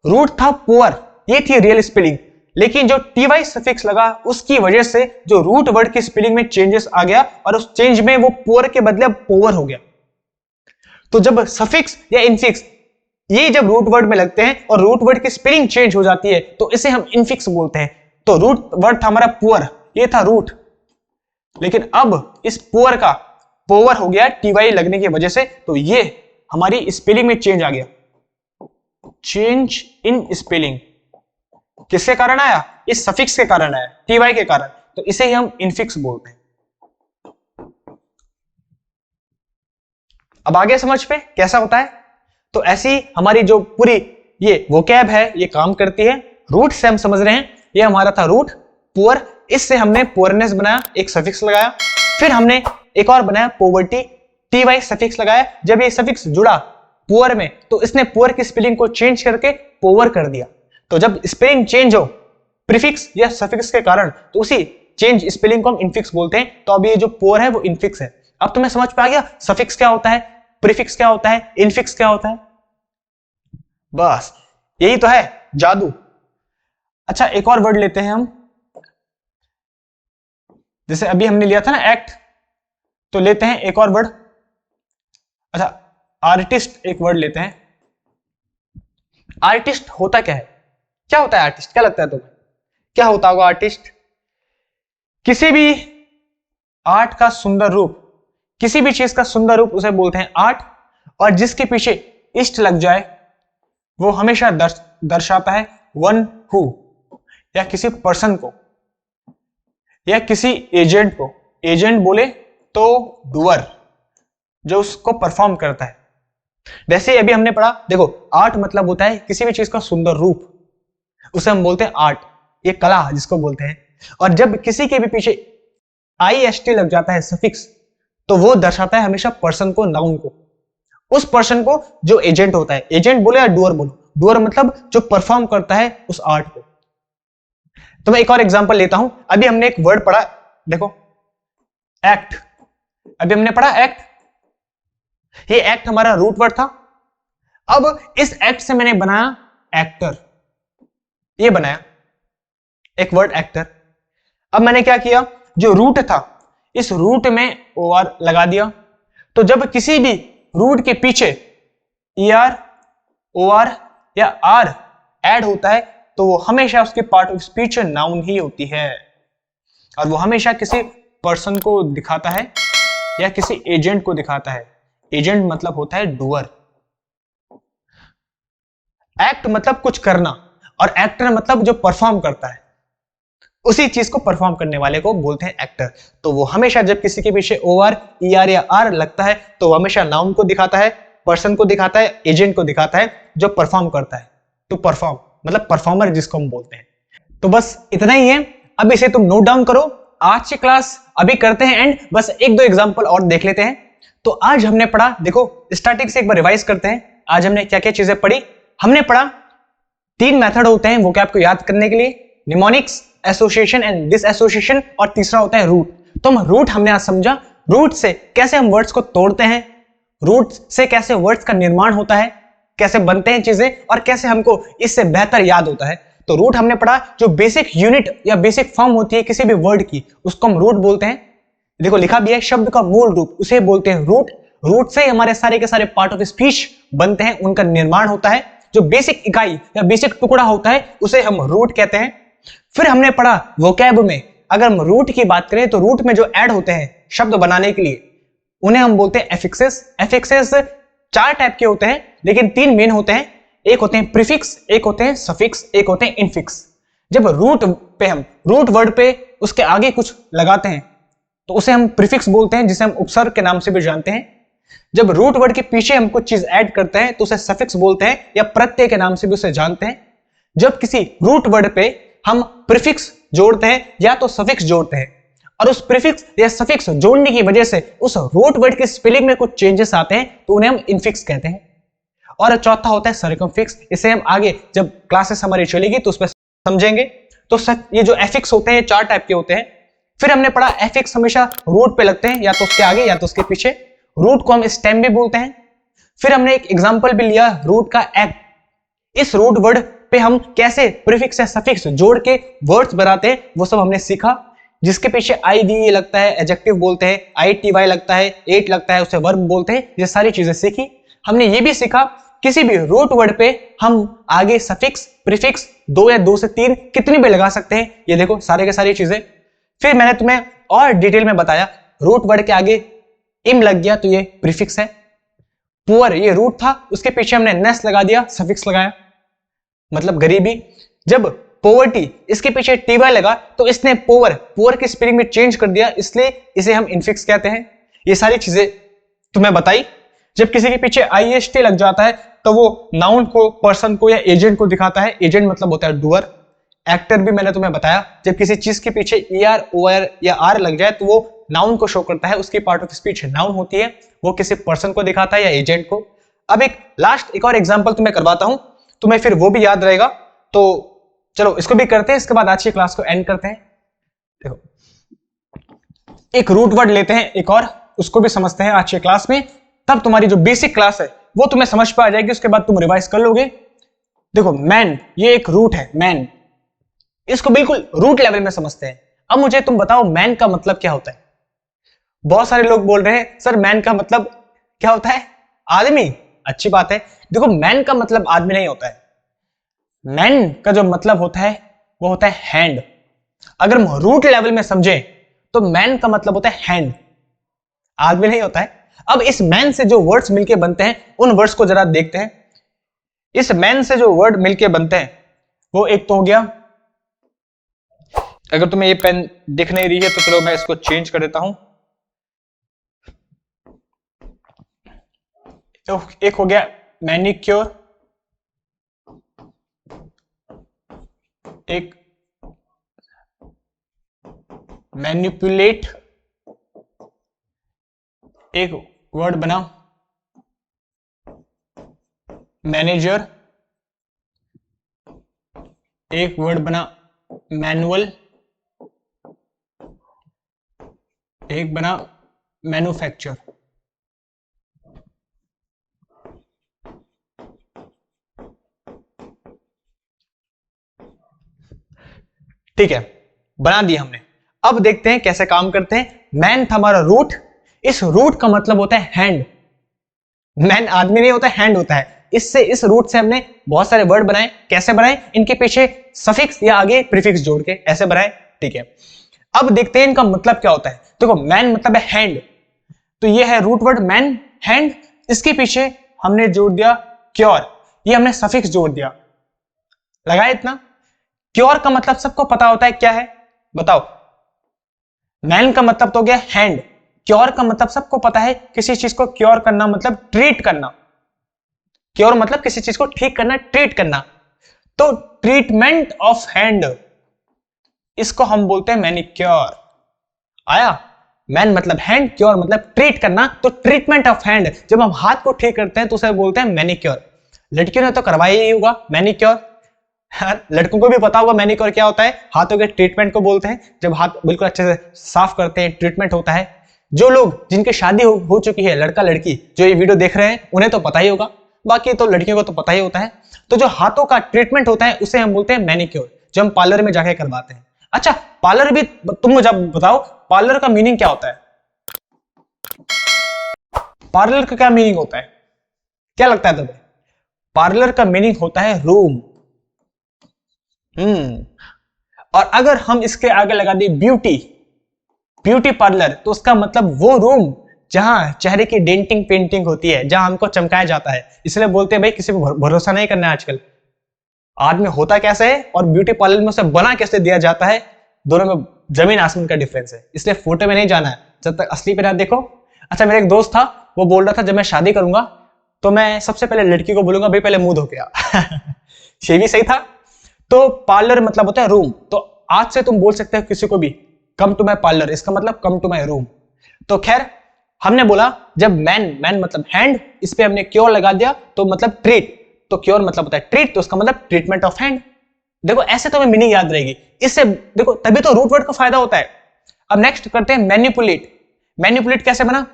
रूट था पुअर, ये थी रियल स्पेलिंग, लेकिन जो टी वाई सफिक्स लगा उसकी वजह से जो रूट वर्ड की स्पेलिंग में चेंजेस आ गया और उस चेंज में वो पुअर के बदले पोवर हो गया। तो जब सफिक्स या इनफिक्स ये जब रूट वर्ड में लगते हैं और रूट वर्ड की स्पेलिंग चेंज हो जाती है तो इसे हम इनफिक्स बोलते हैं। तो रूट वर्ड था हमारा पुअर, ये था रूट, लेकिन अब इस पुअर का पोवर हो गया टीवाई लगने की वजह से, तो ये हमारी स्पेलिंग में चेंज आ गया। चेंज इन स्पेलिंग किसके कारण आया? इस सफिक्स के कारण आया, टीवाई के कारण, तो इसे ही हम इनफिक्स बोलते हैं। अब आगे समझ पे कैसा होता है। तो ऐसी हमारी जो पूरी ये वोकैब है ये काम करती है। रूट से हम समझ रहे हैं, ये हमारा था रूट पुअर, इससे हमने पुअरनेस बनाया, एक सफिक्स लगाया, फिर हमने एक और बनाया पॉवर्टी, टी वाई सफिक्स लगाया। जब ये सफिक्स जुड़ा पुअर में तो इसने पुअर की स्पेलिंग को चेंज करके पोवर कर दिया। तो जब स्पेलिंग चेंज हो प्रीफिक्स या सफिक्स के कारण तो उसी चेंज स्पेलिंग को हम इनफिक्स बोलते हैं। तो अब ये जो पुअर है वो इनफिक्स है। अब तुम्हें समझ पे आ गया सफिक्स क्या होता है, प्रीफिक्स क्या होता है, इनफिक्स क्या होता है। बस यही तो है जादू। अच्छा एक और वर्ड लेते हैं हम, जैसे अभी हमने लिया था ना एक्ट, तो लेते हैं एक और वर्ड। अच्छा आर्टिस्ट एक वर्ड लेते हैं। आर्टिस्ट होता क्या है? क्या होता है आर्टिस्ट? क्या लगता है तुम्हें क्या होता होगा आर्टिस्ट? किसी भी आर्ट का सुंदर रूप, किसी भी चीज का सुंदर रूप उसे बोलते हैं आर्ट, और जिसके पीछे इष्ट लग जाए वो हमेशा दर्शाता है वन हु, या किसी पर्सन को या किसी एजेंट को। एजेंट बोले तो डूअर, जो उसको परफॉर्म करता है। वैसे अभी हमने पढ़ा, देखो आर्ट मतलब होता है किसी भी चीज का सुंदर रूप, उसे हम बोलते हैं आर्ट, ये कला जिसको बोलते हैं। और जब किसी के भी पीछे IST लग जाता है सफिक्स, तो वो दर्शाता है हमेशा पर्सन को, नाउन को, उस पर्सन को जो एजेंट होता है। एजेंट बोले या डूअर बोलो, डूअर मतलब जो परफॉर्म करता है उस आर्ट को। तो मैं एक और एग्जांपल लेता हूं। अभी हमने एक वर्ड पढ़ा, देखो एक्ट। अभी हमने पढ़ा एक्ट, ये एक्ट हमारा रूट वर्ड था। अब इस एक्ट से मैंने बनाया एक्टर, ये बनाया एक वर्ड एक्टर। अब मैंने क्या किया, जो रूट था इस रूट में OR लगा दिया। तो जब किसी भी रूट के पीछे ER, OR या R ऐड होता है तो वो हमेशा उसकी पार्ट ऑफ स्पीच नाउन ही होती है, और वो हमेशा किसी पर्सन को दिखाता है या किसी एजेंट को दिखाता है। एजेंट मतलब होता है डूअर। एक्ट मतलब कुछ करना, और एक्टर मतलब जो परफॉर्म करता है, उसी चीज को परफॉर्म करने वाले को बोलते हैं एक्टर। तो वो हमेशा जब किसी के पीछे OR, ER या R लगता है तो वो हमेशा नाउन को दिखाता है, पर्सन को दिखाता है, एजेंट को दिखाता है जो परफॉर्म करता है। टू परफॉर्म मतलब परफॉर्मर जिसको हम बोलते हैं। तो बस इतना ही है, अब इसे तुम नोट डाउन करो। आज की क्लास अभी करते हैं एंड, बस एक दो एग्जाम्पल और देख लेते हैं। तो आज हमने पढ़ा, देखो स्टार्टिंग से एक बार रिवाइज करते हैं। आज हमने क्या क्या चीजें पढ़ी। हमने पढ़ा 3 मेथड होते हैं वोकैब को याद करने के लिए, निमोनिक्स, एसोसिएशन एंड डिसएसोसिएशन, और तीसरा होता है रूट। तो हम रूट हमने आज समझा, रूट से कैसे हम वर्ड्स को तोड़ते हैं, रूट से कैसे वर्ड्स का निर्माण होता है, कैसे बनते हैं चीजें, और कैसे हमको इससे बेहतर याद होता है। तो रूट हमने पढ़ा, जो बेसिक यूनिट या बेसिक फॉर्म होती है किसी भी वर्ड की, उसको हम रूट बोलते हैं। देखो लिखा भी है, शब्द का मूल रूप, उसे बोलते हैं रूट। रूट से हमारे सारे के सारे पार्ट ऑफ स्पीच बनते हैं, उनका निर्माण होता है। जो बेसिक इकाई या बेसिक टुकड़ा होता है उसे हम रूट कहते हैं। फिर हमने पढ़ा वोकैब में, अगर हम रूट की बात करें तो रूट में जो ऐड होते हैं शब्द बनाने के लिए, उन्हें हम बोलते हैं एफिक्सेस। एफिक्सेस 4 टाइप के होते हैं, लेकिन 3 मेन होते हैं। एक होते हैं प्रीफिक्स, एक होते हैं सफिक्स, एक होते हैं इनफिक्स। जब रूट पे हम रूट वर्ड पे उसके आगे कुछ लगाते हैं तो उसे हम प्रीफिक्स बोलते हैं, जिसे हम उपसर्ग के नाम से भी जानते हैं। जब रूट वर्ड के पीछे हम कुछ चीज ऐड करते हैं तो उसे सफिक्स बोलते हैं, या प्रत्यय के नाम से भी उसे जानते हैं। जब किसी रूट वर्ड पे हम प्रीफिक्स जोड़ते हैं या तो सफिक्स जोड़ते हैं, और उस प्रीफिक्स या सफिक्स जोड़ने की वजह से उस रूट वर्ड के स्पेलिंग में कुछ चेंजेस आते हैं तो उन्हें हम इनफिक्स कहते हैं। और चौथा होता है सर्कमफिक्स, इसे हम आगे जब क्लासेस हमारी चलेगी तो उस पर समझेंगे। तो ये जो एफिक्स होते हैं 4 टाइप के होते हैं। फिर हमने पढ़ा एफिक्स हमेशा रूट पे लगते हैं, या तो उसके आगे या तो उसके पीछे। रूट को हम स्टेम भी बोलते हैं। फिर हमने एक एग्जांपल भी लिया रूट का एक्ट। इस रूट वर्ड पे हम कैसे प्रीफिक्स या सफिक्स जोड़ के वर्ड्स बनाते हैं वो सब हमने सीखा। जिसके पीछे IDE लगता है एडजेक्टिव बोलते हैं, ITY लगता है, एट लगता है उसे वर्ब बोलते हैं। ये सारी चीजें सीखी। हमने ये भी सीखा किसी भी रूट वर्ड पे हम आगे सफिक्स, प्रीफिक्स 2 या 2 से 3 कितनी भी लगा सकते हैं। ये देखो सारे के सारी चीजें। फिर मैंने तुम्हें और डिटेल में बताया, रूट वर्ड के आगे इम लग गया तो ये प्रीफिक्स है। पुअर ये रूट था, उसके पीछे हमने नेस लगा दिया, सफिक्स लगाया, मतलब गरीबी। जब पोवर्टी इसके पीछे TY लगा तो इसने पोअर की स्पेलिंग में चेंज कर दिया, इसलिए इसे हम इनफिक्स कहते हैं। ये सारी चीजें तुम्हें बताई। जब किसी के पीछे IST लग जाता है तो वो नाउन को, पर्सन को या एजेंट को दिखाता है। एजेंट मतलब होता है डूअर। एक्टर भी मैंने तुम्हें बताया, जब किसी चीज के पीछे ER, OR या R लग जाए तो वो नाउन को शो करता है, उसकी पार्ट ऑफ स्पीच नाउन होती है, वो किसी पर्सन को दिखाता है या एजेंट को। अब एक और एग्जांपल तुम्हें करवाता हूं, तुम्हें फिर वो भी याद रहेगा। तो चलो इसको भी करते हैं, इसके बाद आज की क्लास को एंड करते हैं। देखो एक रूट वर्ड लेते हैं एक और, उसको भी समझते हैं आज की क्लास में। तब तुम्हारी जो बेसिक क्लास है वो तुम्हें समझ पा जाएगी, उसके बाद तुम रिवाइज कर लोगे। देखो मैन, ये एक रूट है मैन, इसको बिल्कुल रूट लेवल में समझते हैं। अब मुझे तुम बताओ मैन का मतलब क्या होता है। बहुत सारे लोग बोल रहे हैं सर मैन का मतलब क्या होता है, आदमी। अच्छी बात है। देखो मैन का मतलब आदमी नहीं होता है। मैन का जो मतलब होता है वो होता है हैंड। अगर हम रूट लेवल में समझें तो मैन का मतलब होता है हैंड, आदमी नहीं होता है। अब इस मैन से जो वर्ड्स मिलके बनते हैं उन वर्ड्स को जरा देखते हैं। इस मैन से जो वर्ड मिलके बनते हैं वो एक तो हो गया, अगर तुम्हें ये पेन दिख नहीं रही है तो चलो मैं इसको चेंज कर देता हूं। तो एक हो गया मैनिक्योर, एक मैनिपुलेट, एक वर्ड बना मैनेजर, एक वर्ड बना मैनुअल, एक बना मैन्युफैक्चर। ठीक है, बना दिया हमने। अब देखते हैं कैसे काम करते हैं। मैन था हमारा रूट, इस रूट का मतलब होता है हैंड। मैन आदमी नहीं होता, हैंड होता है। इससे इस रूट से हमने बहुत सारे वर्ड बनाए। कैसे बनाए? इनके पीछे सफिक्स या आगे प्रीफिक्स जोड़ के ऐसे बनाए। ठीक है, अब देखते हैं इनका मतलब क्या होता है। देखो मैन मतलब है हैंड, तो ये है रूट वर्ड मैन, हैंड। इसके पीछे हमने जोड़ दिया क्योर, ये हमने सफिक्स जोड़ दिया। लगाया इतना। क्योर का मतलब सबको पता होता है क्या है, बताओ? मैन का मतलब तो हो गया हैंड, क्योर का मतलब सबको पता है, किसी चीज को क्योर करना मतलब ट्रीट करना। क्योर मतलब किसी चीज को ठीक करना, ट्रीट करना। तो ट्रीटमेंट ऑफ हैंड, इसको हम बोलते हैं मैनिक्योर। आया? मैन मतलब हैंड, क्योर मतलब ट्रीट करना। तो ट्रीटमेंट ऑफ हैंड, जब हम हाथ को ठीक करते हैं तो उसे बोलते हैं मैनिक्योर। लड़कियों ने तो करवाया ही होगा मैनिक्योर, लड़कों को भी पता होगा मैनिक्योर क्या होता है। हाथों के ट्रीटमेंट को बोलते हैं, जब हाथ बिल्कुल अच्छे से साफ करते हैं, ट्रीटमेंट होता है। जो लोग जिनकी शादी हो चुकी है, लड़का लड़की जो ये वीडियो देख रहे हैं, उन्हें तो पता ही होगा, बाकी तो लड़कियों को तो पता ही होता है। तो जो हाथों का ट्रीटमेंट होता है उसे हम बोलते हैं मैनिक्योर, जो हम पार्लर में जाके करवाते हैं। अच्छा, पार्लर भी तुम मुझे बताओ, पार्लर का मीनिंग क्या होता है? पार्लर का क्या मीनिंग होता है, क्या लगता है तुम्हें? पार्लर का मीनिंग होता है रूम। और अगर हम इसके आगे लगा दें ब्यूटी, ब्यूटी पार्लर, तो उसका मतलब वो रूम जहां चेहरे की डेंटिंग पेंटिंग होती है, जहां हमको चमकाया जाता है। इसलिए बोलते हैं भाई किसी को भरोसा नहीं करना है आजकल, आदमी होता कैसे है और ब्यूटी पार्लर में उसे बना कैसे दिया जाता है, दोनों में जमीन आसमान का डिफरेंस है। इसलिए फोटो में नहीं जाना है जब तक असली पे ना देखो। अच्छा, मेरा एक दोस्त था, वो बोल रहा था जब मैं शादी करूंगा तो मैं सबसे पहले लड़की को बोलूंगा भाई पहले मुंह धो के आ। ये भी सही था। तो पार्लर मतलब होता है रूम। तो आज से तुम बोल सकते हो किसी को भी कम टू माई पार्लर, इसका मतलब कम टू माई रूम। तो खैर, हमने बोला जब मैन मतलब हैंड, इस पे हमने क्योर लगा दिया तो मतलब ट्रीट, तो क्योर मतलब होता है ट्रीट, तो उसका मतलब ट्रीटमेंट ऑफ हैंड। देखो ऐसे तो हमें मीनिंग याद रहेगी, इससे देखो तभी तो रूट वर्ड का फायदा होता है। अब नेक्स्ट करते हैं मैनिपुलेट। मैनिपुलेट कैसे बना?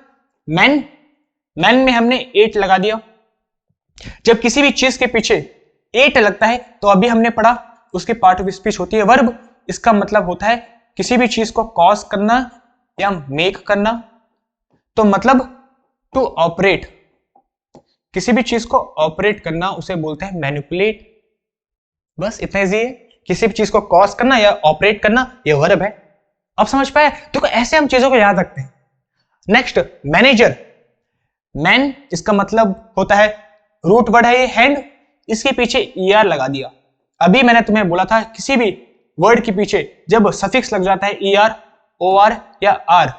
मैन में हमने एट लगा दिया। जब किसी भी चीज के पीछे एट लगता है तो अभी हमने पढ़ा उसकी पार्ट ऑफ स्पीच होती है वर्ब। इसका मतलब होता है किसी भी चीज को कॉज करना या मेक करना। तो मतलब टू ऑपरेट, किसी भी चीज को ऑपरेट करना उसे बोलते हैं मैनिपुलेट। बस इतना इजी है, किसी भी चीज को कॉज करना या ऑपरेट करना, ये वर्ब है। अब समझ पाए? तो ऐसे हम चीजों को याद रखते हैं। Next manager. मैन इसका मतलब होता है, रूट वर्ड है ये हैंड, इसके पीछे ईआर लगा दिया। अभी मैंने तुम्हें बोला था किसी भी वर्ड के पीछे जब सफिक्स लग जाता है ईआर, ओआर या आर,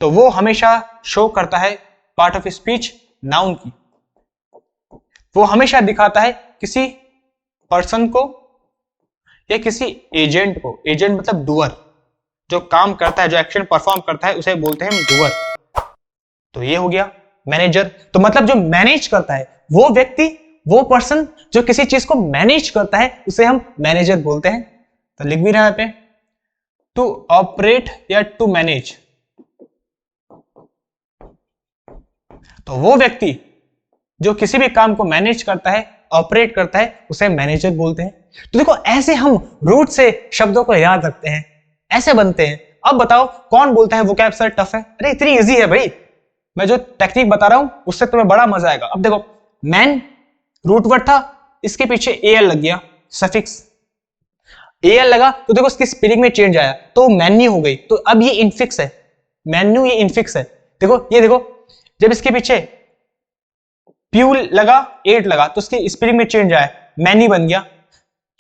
तो वो हमेशा शो करता है पार्ट ऑफ स्पीच नाउन की। वो हमेशा दिखाता है किसी पर्सन को या किसी एजेंट को। एजेंट मतलब डूअर, जो काम करता है, जो एक्शन परफॉर्म करता है उसे बोलते हैं डूअर। तो ये हो गया मैनेजर। तो मतलब जो मैनेज करता है वो व्यक्ति, वो पर्सन जो किसी चीज को मैनेज करता है उसे हम मैनेजर बोलते हैं। तो लिख भी रहे हैं यहाँ पे, टू ऑपरेट या टू मैनेज। तो वो व्यक्ति जो किसी भी काम को मैनेज करता है, ऑपरेट करता है, उसे मैनेजर बोलते हैं। तो देखो ऐसे हम रूट से शब्दों को याद रखते हैं, ऐसे बनते हैं। अब बताओ कौन बोलता है वोकैब सर टफ है? अरे इतनी इजी है भाई, मैं जो टेक्निक बता रहा हूं उससे तुम्हें बड़ा मजा आएगा। अब देखो मैन रूट वर्ड था, इसके पीछे एल लग गया, सफिक्स एल लगा, तो देखो इसकी स्पेलिंग में चेंज आया तो मैन्यू हो गई। तो अब ये इनफिक्स है, मैन्यू ये इनफिक्स है। देखो ये देखो, जब इसके पीछे प्यूल लगा, एट लगा तो उसकी स्पेलिंग में चेंज आया, मैनी बन गया।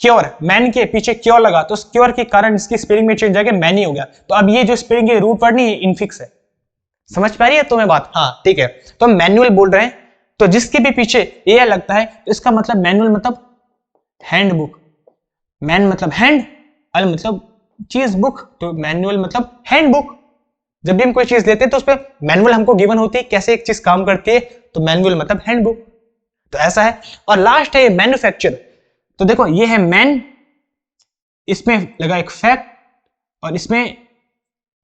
क्योर, मैन के पीछे क्योर लगा तो उस क्योर के कारण इसकी स्पेलिंग में चेंज आ गया, मैनी हो गया। तो अब ये जो स्पेलिंग है रूट वर्ड नहीं, इनफिक्स है। समझ पा रही है तुम्हें बात? हाँ ठीक है। तो हम मैनुअल बोल रहे हैं, तो जिसके भी पीछे ए लगता है तो इसका मतलब मैनुअल मतलब हैंडबुक। मैन मतलब हैंड, अल मतलब चीज, बुक, तो मैनुअल मतलब हैंडबुक। जब भी हम कोई चीज लेते हैं तो उस पर मैनुअल हमको गिवन होती है, कैसे एक चीज काम करती है, तो मैनुअल मतलब हैंडबुक। तो ऐसा है। और लास्ट है मैन्युफैक्चर। तो देखो ये है मैन, इसमें लगा एक फैक्ट और इसमें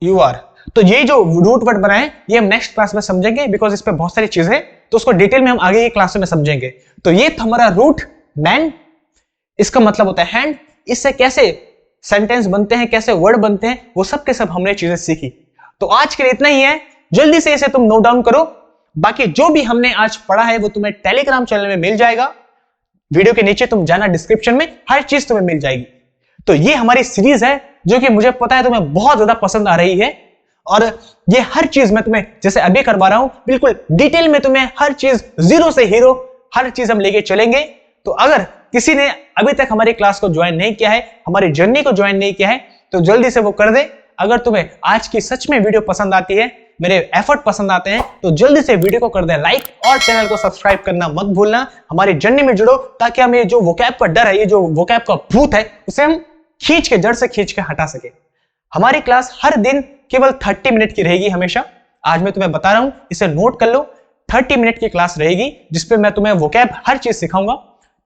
यू आर। तो ये जो रूट वर्ड बनाए ये हम नेक्स्ट क्लास में समझेंगे, बिकॉज इस पे बहुत सारी चीजें हैं, तो उसको डिटेल में हम आगे की क्लास में समझेंगे। तो ये था हमारा रूट मैन, इसका मतलब होता है हैंड। इससे कैसे सेंटेंस बनते हैं, कैसे वर्ड बनते हैं, वो सब के सब हमने चीजें सीखी। तो आज के लिए इतना ही है, जल्दी से इसे तुम नोट डाउन करो। बाकी जो भी हमने आज पढ़ा है वो तुम्हें टेलीग्राम चैनल में मिल जाएगा, वीडियो के नीचे तुम जाना, डिस्क्रिप्शन में हर चीज तुम्हें मिल जाएगी। तो ये हमारी सीरीज है जो कि मुझे पता है तुम्हें बहुत ज्यादा पसंद आ रही है, और ये हर चीज मैं तुम्हें जैसे अभी करवा रहा हूं बिल्कुल डिटेल में तुम्हें हर चीज, जीरो से हीरो हर चीज हम लेके चलेंगे। तो अगर किसी ने अभी तक हमारी क्लास को ज्वाइन नहीं किया है, हमारी जर्नी को ज्वाइन नहीं किया है, तो जल्दी से वो कर दे। अगर तुम्हें आज की सच में वीडियो पसंद आती है, मेरे एफर्ट पसंद आते हैं, तो जल्दी से वीडियो को कर दे लाइक, और चैनल को सब्सक्राइब करना मत भूलना। हमारी जर्नी में जुड़ो ताकि हम ये जो वोकैब का डर है, ये जो वोकैब का भूत है, उसे हम खींच के, जड़ से खींच के हटा सके। हमारी क्लास हर दिन केवल 30 मिनट की रहेगी हमेशा। आज मैं तुम्हें बता रहा हूं, इसे नोट कर लो। 30 मिनट की क्लास रहेगी जिसपे मैं तुम्हें वोकैब हर चीज सिखाऊंगा।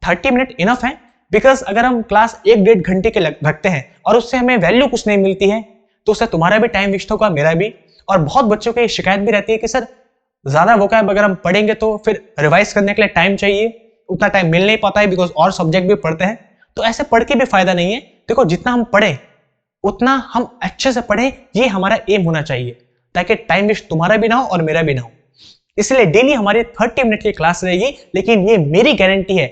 30 मिनट इनफ है, बिकॉज अगर हम क्लास 1-1.5 घंटे के रखते हैं और उससे हमें वैल्यू कुछ नहीं मिलती है, तो उससे तुम्हारा भी टाइम वेस्ट होगा, मेरा भी। और बहुत बच्चों की शिकायत भी रहती है कि सर ज्यादा वोकैब अगर हम पढ़ेंगे तो फिर रिवाइज करने के लिए टाइम चाहिए, उतना टाइम मिल नहीं पाता है, बिकॉज और सब्जेक्ट भी पढ़ते हैं। तो ऐसे पढ़ के भी फायदा नहीं है। देखो जितना हम पढ़ें उतना हम अच्छे से पढ़ें, ये हमारा एम होना चाहिए, ताकि टाइम वेस्ट तुम्हारा भी ना हो और मेरा भी ना हो। इसलिए डेली हमारी 30 मिनट की क्लास रहेगी, लेकिन ये मेरी गारंटी है,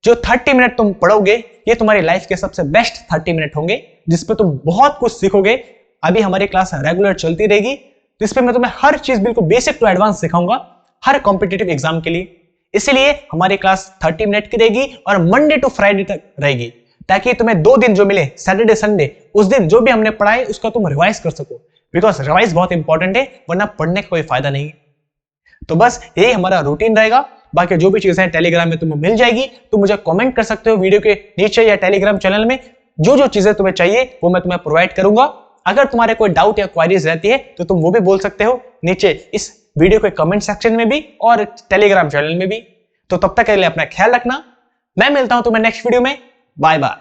जो 30 मिनट तुम पढ़ोगे ये तुम्हारी लाइफ के सबसे बेस्ट 30 मिनट होंगे, जिसपे तुम बहुत कुछ सीखोगे। अभी हमारी क्लास रेगुलर चलती रहेगी, जिसपे मैं तुम्हें हर चीज बिल्कुल बेसिक टू एडवांस सिखाऊंगा हर कॉम्पिटिटिव एग्जाम के लिए। इसलिए हमारी क्लास 30 मिनट की रहेगी और मंडे टू फ्राइडे तक रहेगी, ताकि तुम्हें 2 दिन जो मिले, सैटरडे संडे, उस दिन जो भी हमने पढ़ा है उसका तुम रिवाइज कर सको, बिकॉज रिवाइज बहुत इंपॉर्टेंट है, वरना पढ़ने का कोई फायदा नहीं है। तो बस यही हमारा रूटीन रहेगा। बाकी जो भी चीजें टेलीग्राम में तुम्हें मिल जाएगी, तुम मुझे कमेंट कर सकते हो वीडियो के नीचे या टेलीग्राम चैनल में। जो जो चीजें तुम्हें चाहिए वो मैं तुम्हें प्रोवाइड करूंगा। अगर तुम्हारे कोई डाउट या क्वेरीज रहती है तो तुम वो भी बोल सकते हो नीचे इस वीडियो के कमेंट सेक्शन में भी और टेलीग्राम चैनल में भी। तो तब तक के लिए अपना ख्याल रखना। मैं मिलता हूं तुम्हें नेक्स्ट वीडियो में। Bye bye.